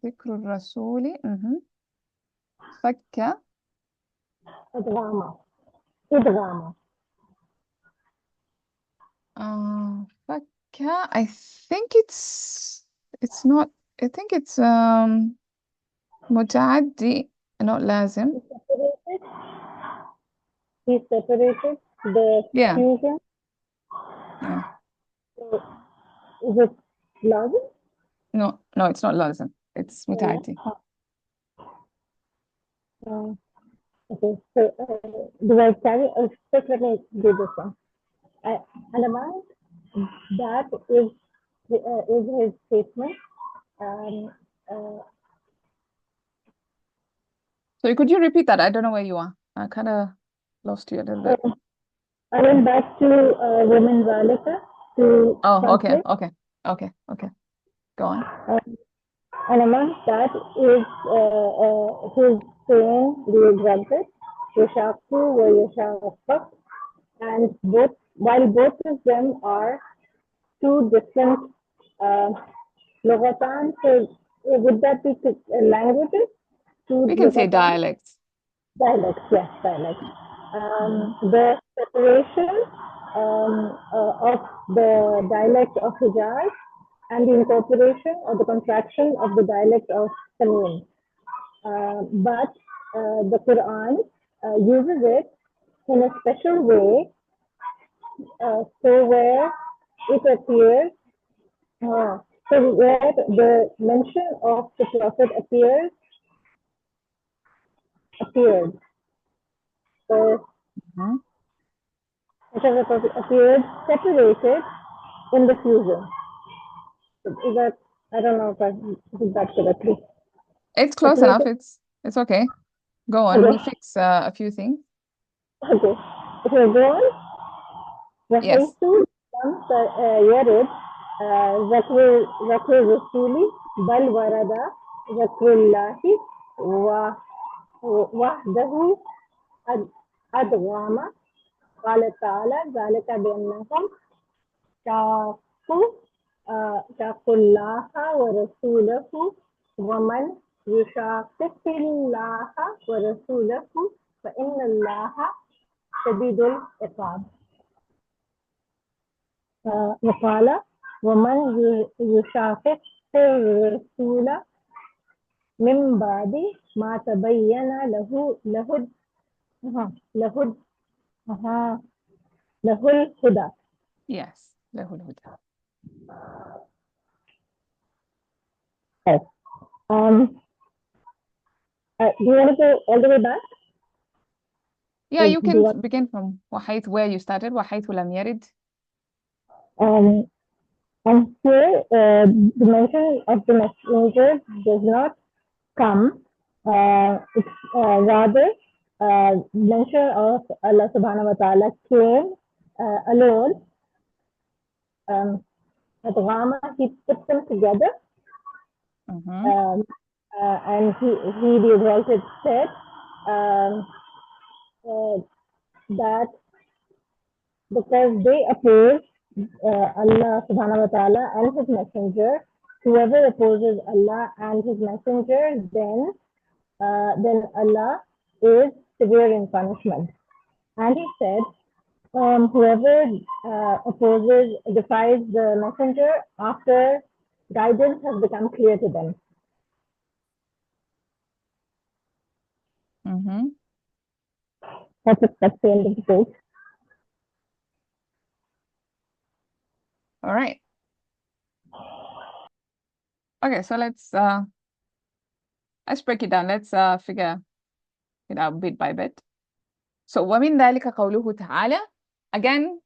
ذكر الرسول فك إدغام فك. I think it's not. I think it's متعدي, not لازم. He separated the Yeah. fusion. Yeah. Is it لازم? No, it's not لازم. It's متعدي. Okay, so do I carry? First, let me do this one. And among that is his statement. So could you repeat that? I don't know where you are. I kind of lost you a little bit. I went back to Women Zalika to Oh, okay, translate. okay. Go on. And amongst that is his saying, the exalted, Yashaku wa Yashaqaq, and while both of them are two different Logatan, so would that be languages? Two We can say Logatan? dialects. Dialects, yes, dialects. The separation of the dialect of Hijaz and the incorporation or the contraction of the dialect of Tamim. But the Quran uses it in a special way, so where it appears, so where the mention of the Prophet appeared. So it has appeared separated in the fusion. Is that, I don't know if I did that correctly. It's close enough. It's okay. Go on. Okay. We'll fix a few things. Okay. So go on. Yes. يرد ذكر الرسول بل ورد ذكر الله وحده أدغام. قال تعالى ذلك بأنهم شاقوا الله ورسوله ومن يشاقق الله ورسوله فإن الله شديد العقاب. وقال ومن يشاقق الرسول من بعد ما تبين له الهدى. Yes. له الهدى. Yes. Do you want to go all the way back? Yeah, you can begin from وحيث where you started. وحيث لم يرد. And here, the mention of the messenger does not come. It's rather mention of Allah subhanahu wa ta'ala came alone. At Rama, he put them together. And he the exalted said that because they oppose Allah subhanahu wa ta'ala and his messenger, whoever opposes Allah and his messenger, then Allah is severe in punishment. And he said, whoever defies the messenger after guidance has become clear to them. That's the end of the page. All right. Okay, so let's break it down. Let's figure it out bit by bit. So وَمِن ذَلِكَ قَوْلُهُ تَعَالَى. Again,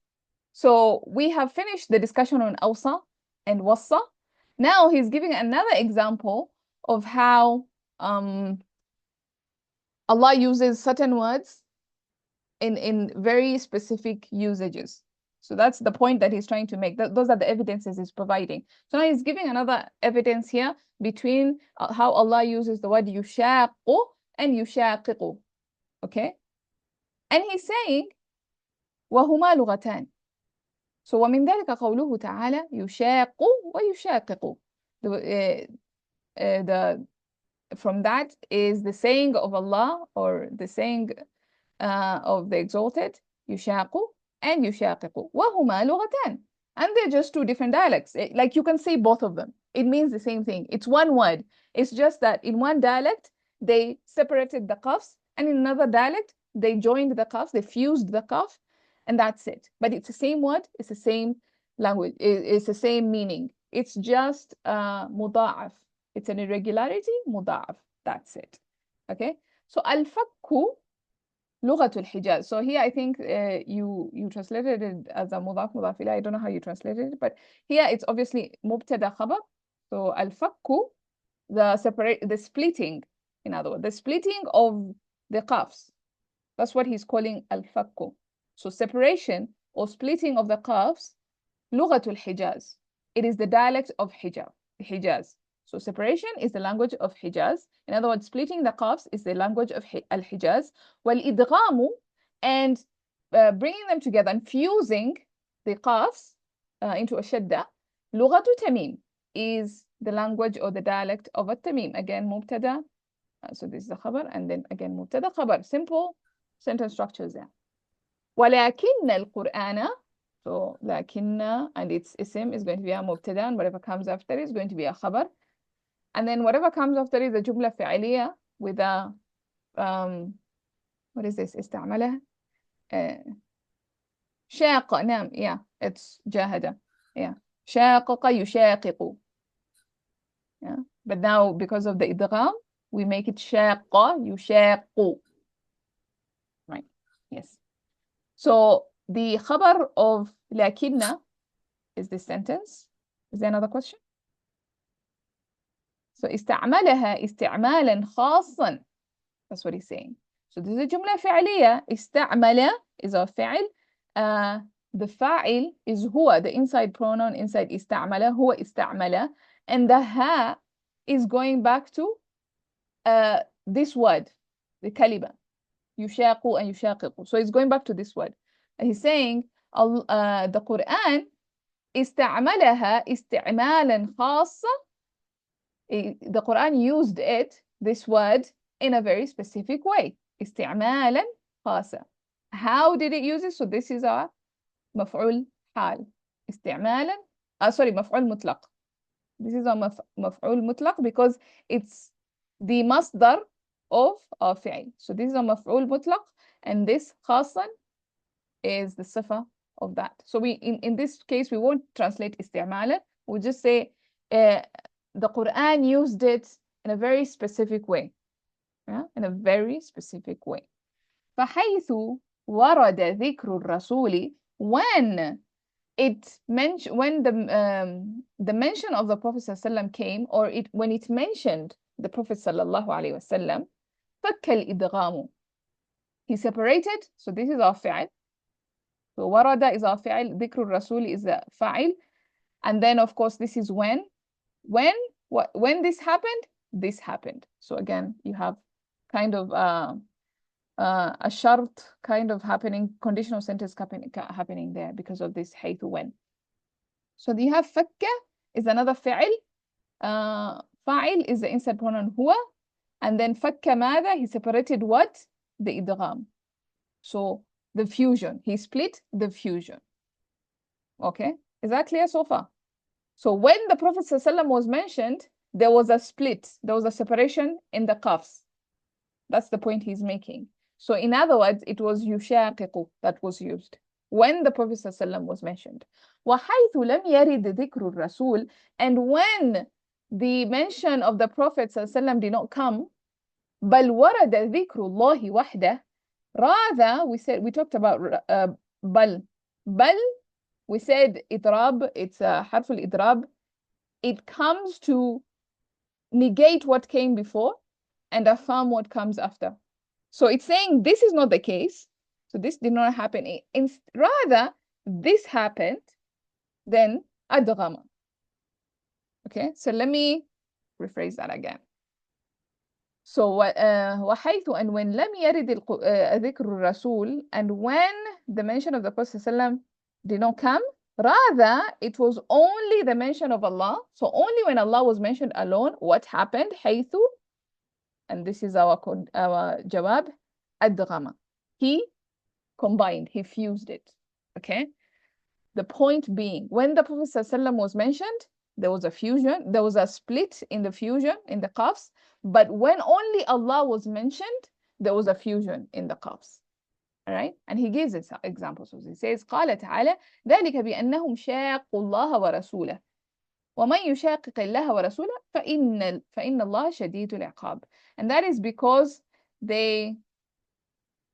so we have finished the discussion on أوصى and وصى. Now he's giving another example of how Allah uses certain words in very specific usages. So that's the point that he's trying to make. Those are the evidences he's providing. So now he's giving another evidence here between how Allah uses the word يُشَاقُ and يُشَاقِقُ. Okay? And he's saying وَهُمَا لُغَتَانِ. So وَمِن ذَلِكَ قَوْلُهُ تَعَالَى يُشَاقُ وَيُشَاقِقُ. From that is the saying of Allah, or the saying of the exalted, يُشَاقُ and يُشَاقِقُ. وَهُمَا لُغَتَانِ. And they're just two different dialects. Like you can say both of them. It means the same thing. It's one word. It's just that in one dialect, they separated the qafs, and in another dialect, they joined the qafs, they fused the qaf, and that's it. But it's the same word, it's the same language, it's the same meaning. It's just muda'af. It's an irregularity, muda'af. That's it. Okay? So الفك لغة الحجاز. So here I think you translated it as a مضاف مضاف إليه. I don't know how you translated it, but here it's obviously مبتدا خبر. So الفك, the splitting, in other words, the splitting of the qafs. That's what he's calling الفك. So separation or splitting of the qafs, لغة الحجاز. It is the dialect of Hijaz. So separation is the language of Hijaz. In other words, splitting the qafs is the language of Al-Hijaz. وَالْإِدْغَامُ, and bringing them together and fusing the qafs into a shadda, لغة تميم, is the language or the dialect of At-Tamim. Again, mubtada. So this is the khabar, and then again mubtada khabar. Simple sentence structures there. وَلَكِنَّ الْقُرْآنَ, so لكن and its ism is going to be a mubtada, and whatever comes after is going to be a khabar. And then whatever comes after is a jumla fi'aliyah with a what is this? استعملها شاق. نعم, yeah, it's جاهد. Yeah, شاقق يشاقق. Yeah, but now because of the idgham, we make it شاق يشاق. Right. Yes. So the khabar of lakinna is this sentence. Is there another question? So استعملها استعمالا خاصا. That's what he's saying. So this is a جملة فعلية. استعمل is our فعل. The fa'il is هو, the inside pronoun inside استعمل, هو استعمل. And the ha is going back to this word, the kalima. يشاق and يشاقق. So it's going back to this word. And he's saying the Quran استعملها استعمالا خاصا. The Quran used it, this word, in a very specific way. استعمالا خاصا. How did it use it? So this is our مفعول حال. استعمالا مفعول مطلق. This is our مفعول مطلق because it's the masdar of our fi'l. So this is a مفعول مطلق, and this خاصا is the sifa of that. So we in this case we won't translate استعمالا. We'll just say the Quran used it in a very specific way. Yeah? In a very specific way. فحيث ورد ذكر الرسول, when the mention of the Prophet ﷺ came, or when it mentioned the Prophet ﷺ, فك الإدغام, he separated. So this is our fi'l. So ورد is our fi'l, ذكر الرسول is the fa'il, and then of course this is when this happened. So again you have kind of a shart kind of happening, conditional sentence happening there because of this حيث when. So you have فك is another fi'l, fa'il is the inside pronoun هو, and then فك ماذا, he separated what? The idgham. So the fusion, he split the fusion. Okay, is that clear so far? So when the Prophet ﷺ was mentioned, there was a split, there was a separation in the qafs. That's the point he's making. So in other words, it was يشاقق that was used when the Prophet ﷺ was mentioned. وحيث لم يرد ذكر الرسول, and when the mention of the Prophet ﷺ did not come, بل ورد ذكر الله وحده, rather we talked about بل we said إضراب, it's حرف الإضراب, it comes to negate what came before and affirm what comes after. So it's saying this is not the case. So this did not happen. Rather, this happened, then adghama. Okay, so let me rephrase that again. So وحيث, and when لم يرد ذكر الرسول, and when the mention of the Prophet ﷺ did not come, rather it was only the mention of Allah. So only when Allah was mentioned alone, what happened? حيث, and this is our jawab, adghama. He combined, he fused it. Okay, the point being, when the Prophet ﷺ was mentioned, there was a fusion, there was a split in the fusion in the qafs, but when only Allah was mentioned, there was a fusion in the qafs. All right, and he gives examples. So he says قال تعالى ذلك بأنهم شاقوا الله ورسوله ومن يشاقق الله ورسوله فإن الله شديد العقاب. And that is because they,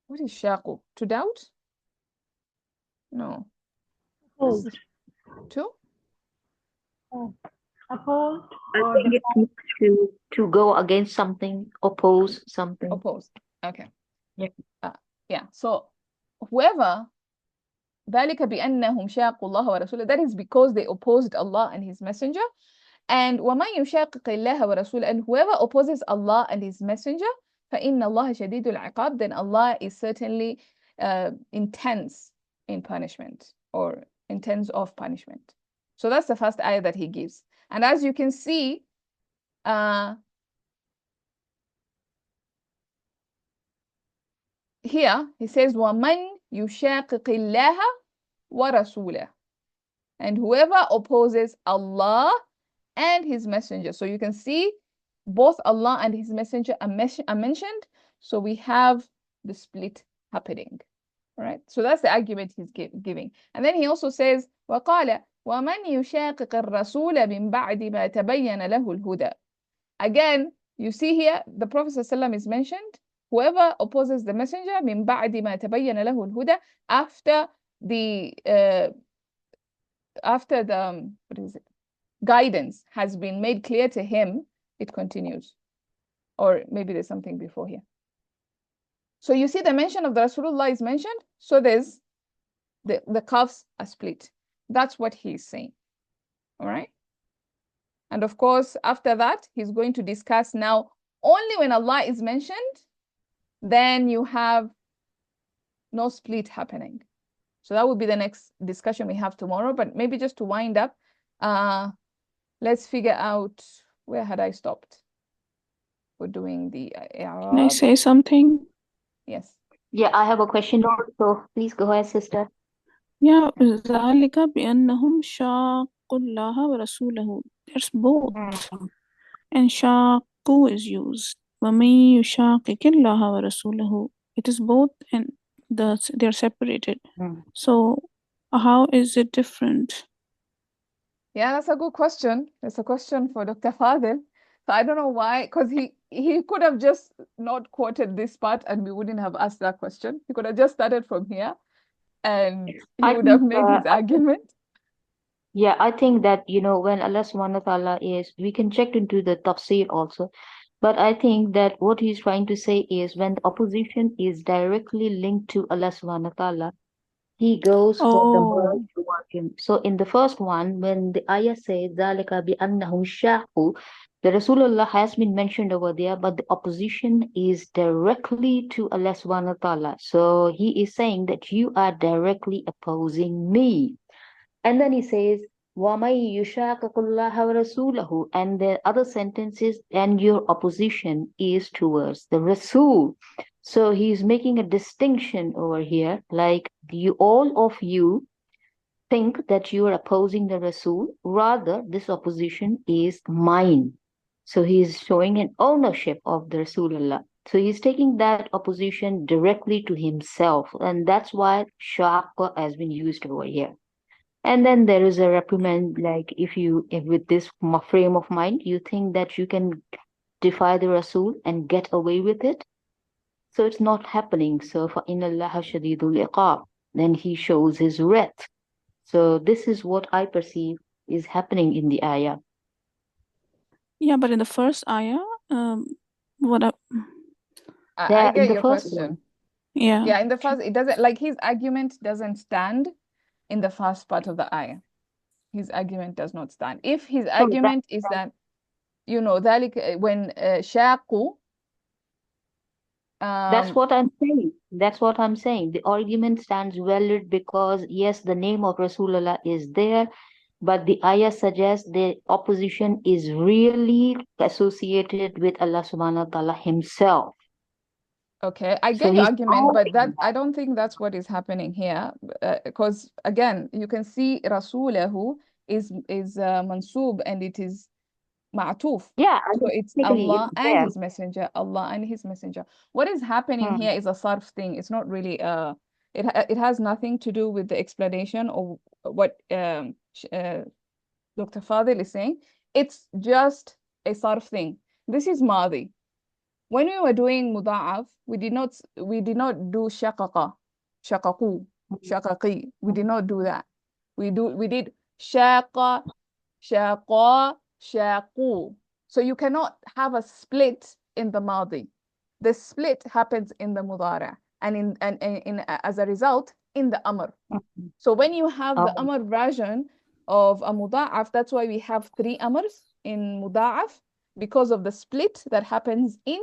what is shaqu? To doubt? No. Opposed. To? Opposed I or think it's to go against something, oppose something. Oppose. Okay. Yeah. Yeah. So whoever ذلك بأنهم شاقوا الله ورسوله, that is because they opposed Allah and His Messenger. And وَمَنْ يُشَاقِقِ اللَّهَ وَرَسُولَهُ, and whoever opposes Allah and His Messenger, فَإِنَّ اللَّهَ شَدِيدُ الْعِقَابِ, then Allah is certainly intense in punishment, or intense of punishment. So that's the first ayah that He gives. And as you can see, here He says وَمَنْ يُشَاقِقِ اللَّهَ وَرَسُولَهُ, and whoever opposes Allah and His Messenger. So you can see both Allah and His Messenger are mentioned. So we have the split happening. All right. So that's the argument he's giving. And then he also says, وَقَالَ وَمَنْ يُشَاقِقِ الرَّسُولَ مِنْ بَعْدِ مَا تَبَيَّنَ لَهُ الْهُدَى. Again, you see here, the Prophet ﷺ is mentioned. Whoever opposes the Messenger, مِنْ بَعْدِ مَا تَبَيَّنَ لَهُ الْهُدَى, after the what is it? Guidance has been made clear to him, it continues. Or maybe there's something before here. So you see the mention of the Rasulullah is mentioned, so there's the cuffs are split. That's what he's saying. All right. And of course, after that, he's going to discuss now only when Allah is mentioned, then you have no split happening. So that will be the next discussion we have tomorrow. But maybe just to wind up, let's figure out, where had I stopped? We're doing the Can I say something? Yes. Yeah, I have a question also. Please go ahead, sister. Yeah, ذلك بأنهم شاقوا الله ورسوله. There's both. And شاقوا is used. ومن يشاقق الله ورسوله. It is both, and they're separated. So how is it different? Yeah, that's a good question. It's a question for Dr. Fadil. So I don't know why, because he could have just not quoted this part and we wouldn't have asked that question. He could have just started from here and he would have made his argument. Yeah, I think that, when Allah subhanahu wa ta'ala is, we can check into the tafsir also. But I think that what he's trying to say is when the opposition is directly linked to Allah subhanahu wa ta'ala, he goes for the word toward him. So in the first one, when the ayah says, ذَلِكَ بِأَنَّهُمْ شَاقُوا, the Rasulullah has been mentioned over there, but the opposition is directly to Allah subhanahu wa ta'ala. So he is saying that you are directly opposing me. And then he says, وَمَن يُشَاقِقُ اللَّهَ وَرَسُولَهُ, and the other sentences, and your opposition is towards the Rasul. So he's making a distinction over here, like all of you think that you are opposing the Rasul, rather this opposition is mine. So he's showing an ownership of the Rasulullah. So he's taking that opposition directly to himself, and that's why shaqqa has been used over here. And then there is a reprimand, like if with this frame of mind, you think that you can defy the Rasul and get away with it. So it's not happening. So فَإِنَّ اللَّهَ شَدِيدُ الْعِقَابِ, then he shows his wrath. So this is what I perceive is happening in the ayah. Yeah, but in the first ayah, I get your question. Yeah. Yeah, in the first, it doesn't, like his argument doesn't stand in the first part of the ayah. His argument does not stand. If his argument is that, ذلك when شاقوا, that's what I'm saying. That's what I'm saying. The argument stands valid because yes, the name of Rasulullah is there, but the ayah suggests the opposition is really associated with Allah subhanahu wa ta'ala himself. Okay, I get your argument, but I don't think that's what is happening here, because again, you can see Rasulahu is mansub and it is ma'tuf. Yeah, so it's Allah and His Messenger, Allah and His Messenger. What is happening here is a sarf thing. It's not really it has nothing to do with the explanation or what Dr. Fadil is saying. It's just a sarf thing. This is madi. when we were doing muda'af, we did not do shaqaqa, shaqaqu, shaqaqi. We did not do that. We did shaqa, shaqa, shaqu. So you cannot have a split in the madi. The split happens in the mudara, and as a result in the amr. So when you have the amr version of a muda'af, that's why we have 3 amrs in muda'af, because of the split that happens in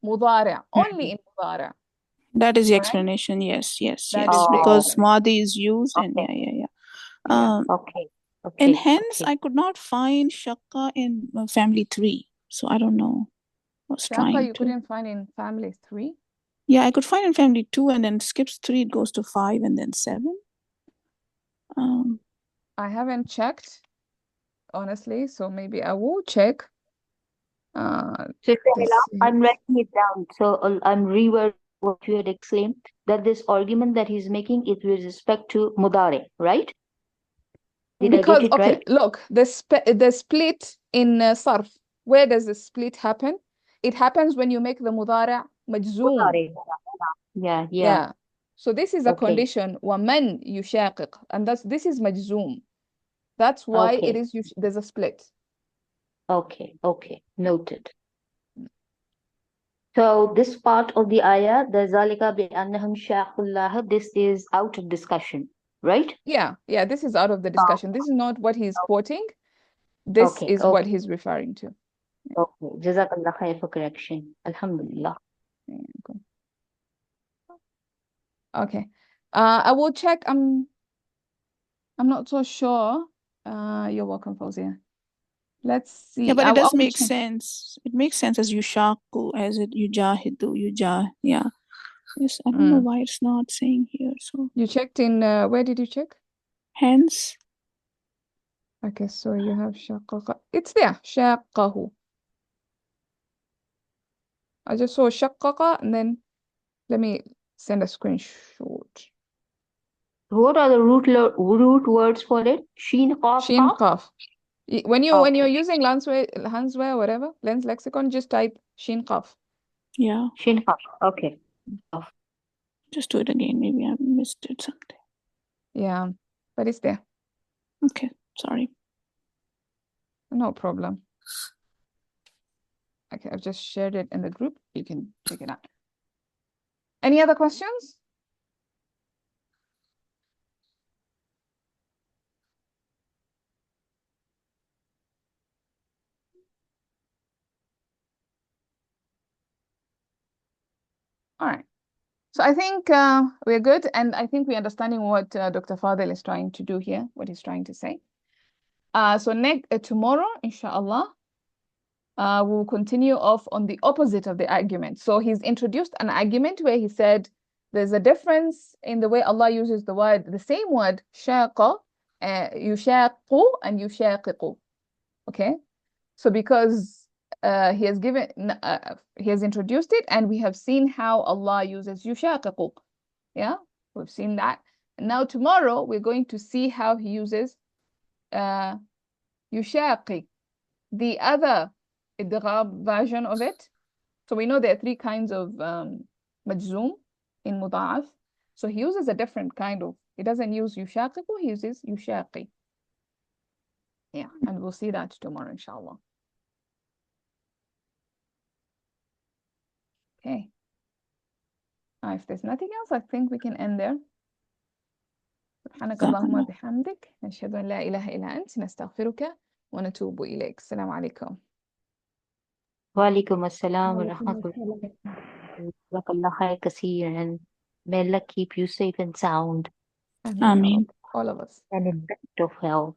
mudara, only in mudara. That is the Alright? explanation. Yes. That Yes. is Yes. the Because explanation. Madi is used, and Okay. yeah. Yeah. Okay. And Okay. hence, Okay. I could not find Shakka in family 3. So I don't know. I was Shaqa trying you to. couldn't find in family 3? Yeah, I could find in family 2, and then skips 3, it goes to 5, and then 7. I haven't checked, honestly, so maybe I will check. So To Sahila, see. I'm writing it down. So I'm rewording what you had explained, that this argument that he's making is with respect to mudare, right? Did I Because, get it okay, right? look, the split in sarf, where does the split happen? It happens when you make the mudara majzoom. Mudare. Yeah. Yeah. So this is a Okay. condition, وَمَنْ يُشَاقِقْ, and this is majzoom. That's why it Okay. is there's a split. Okay. Okay. Noted. So this part of the ayah, the zalika bi annahum shaqullah, this is out of discussion, right? Yeah, this is out of the discussion. This is not what he's quoting. This Okay. is what Okay. he's referring to. Okay. Jazakallah khair for correction. Alhamdulillah. Yeah, good. Okay. I will check. I'm not so sure. You're welcome, Fauzia. Let's see. Yeah, but I it does will make check. sense. It makes sense as yushaku, as it yujahidu, yeah. Yes, I don't know why it's not saying here. So You checked in, where did you check? hence, Okay, so you have shaqaqa. It's there, shaqahu. I just saw shaqaqa, and then let me send a screenshot. What are the root words for it? Sheen, qaf, Shin qaf? qaf. When you're Okay. using Hansway or whatever, Lens Lexicon, just type shin qaf. yeah. Shin, qaf. Okay. Just do it again. Maybe I missed it something. Yeah, but it's there. Okay, sorry. No problem. Okay, I've just shared it in the group. You can check it out. Any other questions? All right. So I think we're good, and I think we're understanding what Dr. Fadel is trying to do here, what he's trying to say. So tomorrow, inshallah, we'll continue off on the opposite of the argument. So he's introduced an argument where he said there's a difference in the way Allah uses the same word, shaqa, yushaqu and yushaqiqu. Okay? So because he has introduced it, and we have seen how Allah uses yushaqiqu. Yeah, we've seen that. And now tomorrow we're going to see how he uses yushaqi, the other idgham version of it. So we know there are 3 kinds of majzoom in muda'af. So he uses a different kind of, he doesn't use yushaqiqu, he uses yushaqi. Yeah, and we'll see that tomorrow, inshallah. Okay. If there's nothing else, I think we can end there. سبحانك اللهم بحمدك نشهد أن لا إله إلا أنت نستغفرك ونتوب إليك. السلام عليكم. Walaikum assalam wa rahmatullah. Jazakallah khair kaseer, and may Allah keep you safe and sound. Ameen. All of us. And in best of health.